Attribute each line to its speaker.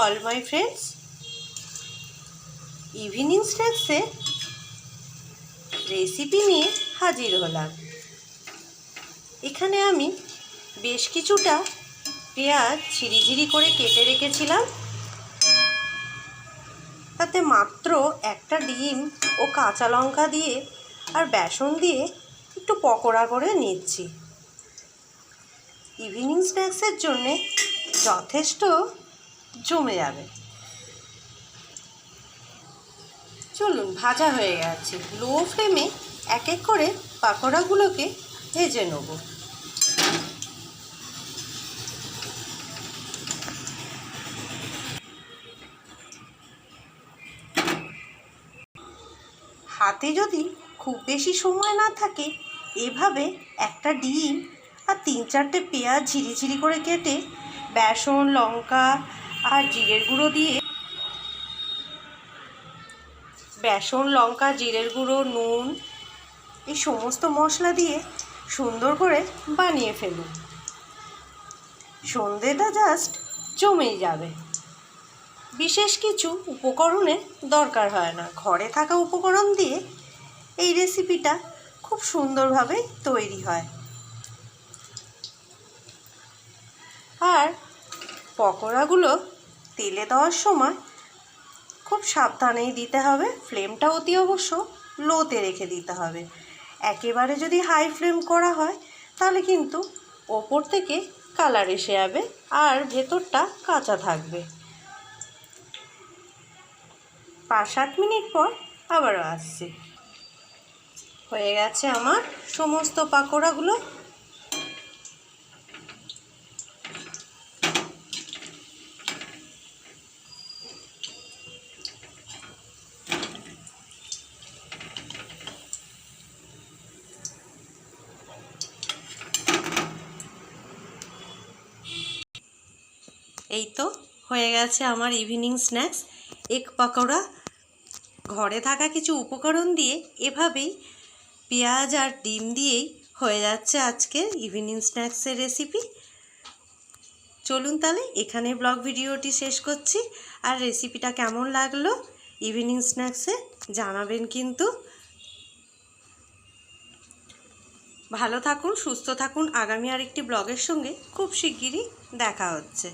Speaker 1: all my friends. Evening স্ন্যাক্সে recipe নিয়ে হাজির হলাম। এখানে আমি বেশ কিছুটা পেঁয়াজ ঝিরিঝিরি করে কেটে রেখেছিলাম, তাতে মাত্র একটা ডিম ও কাঁচা লঙ্কা দিয়ে আর বেসন দিয়ে একটু পকোড়া করে নিচ্ছি। ইভিনিং স্ন্যাক্সের জন্যে যথেষ্ট জমে যাবে। চলুন, ভাজা হয়ে গেছে। লো ফ্লেমে এক এক করে পাকোড়াগুলোকে ভেজে নেব। হাতে যদি খুব বেশি সময় না থাকে, এভাবে একটা ডিম আর 3-4টে পেঁয়াজ ঝিরিঝিরি করে কেটে বেসন, লঙ্কা আর জিরের গুঁড়ো দিয়ে জিরের গুঁড়ো, নুন এই সমস্ত মশলা দিয়ে সুন্দর করে বানিয়ে ফেলুন। সন্ধেটা জাস্ট জমেই যাবে। বিশেষ কিছু উপকরণের দরকার হয় না, ঘরে থাকা উপকরণ দিয়ে এই রেসিপিটা খুব সুন্দরভাবে তৈরি হয়। আর পকোড়াগুলো তেলে দেওয়ার সময় খুব সাবধানেই দিতে হবে। ফ্লেমটা অতি অবশ্য লোতে রেখে দিতে হবে। একেবারে যদি হাই ফ্লেম করা হয় তাহলে কিন্তু ওপর থেকে কালার এসে যাবে আর ভেতরটা কাঁচা থাকবে। 5-7 মিনিট পর আবারও আসছি। হয়ে গেছে আমার সমস্ত পাকোড়াগুলো। এই তো হয়ে গেছে আমার ইভিনিং স্ন্যাক্স এগ পাকোড়া। ঘরে থাকা কিছু উপকরণ দিয়ে এভাবেই পেঁয়াজ আর ডিম দিয়েই হয়ে যাচ্ছে আজকের ইভিনিং স্ন্যাক্সের রেসিপি। চলুন তাহলে এখানে ব্লগ ভিডিওটি শেষ করছি। আর রেসিপিটা কেমন লাগলো ইভিনিং স্ন্যাক্সে জানাবেন কিন্তু। ভালো থাকুন, সুস্থ থাকুন। আগামী আরেকটি ব্লগের সঙ্গে খুব শিগগিরই দেখা হচ্ছে।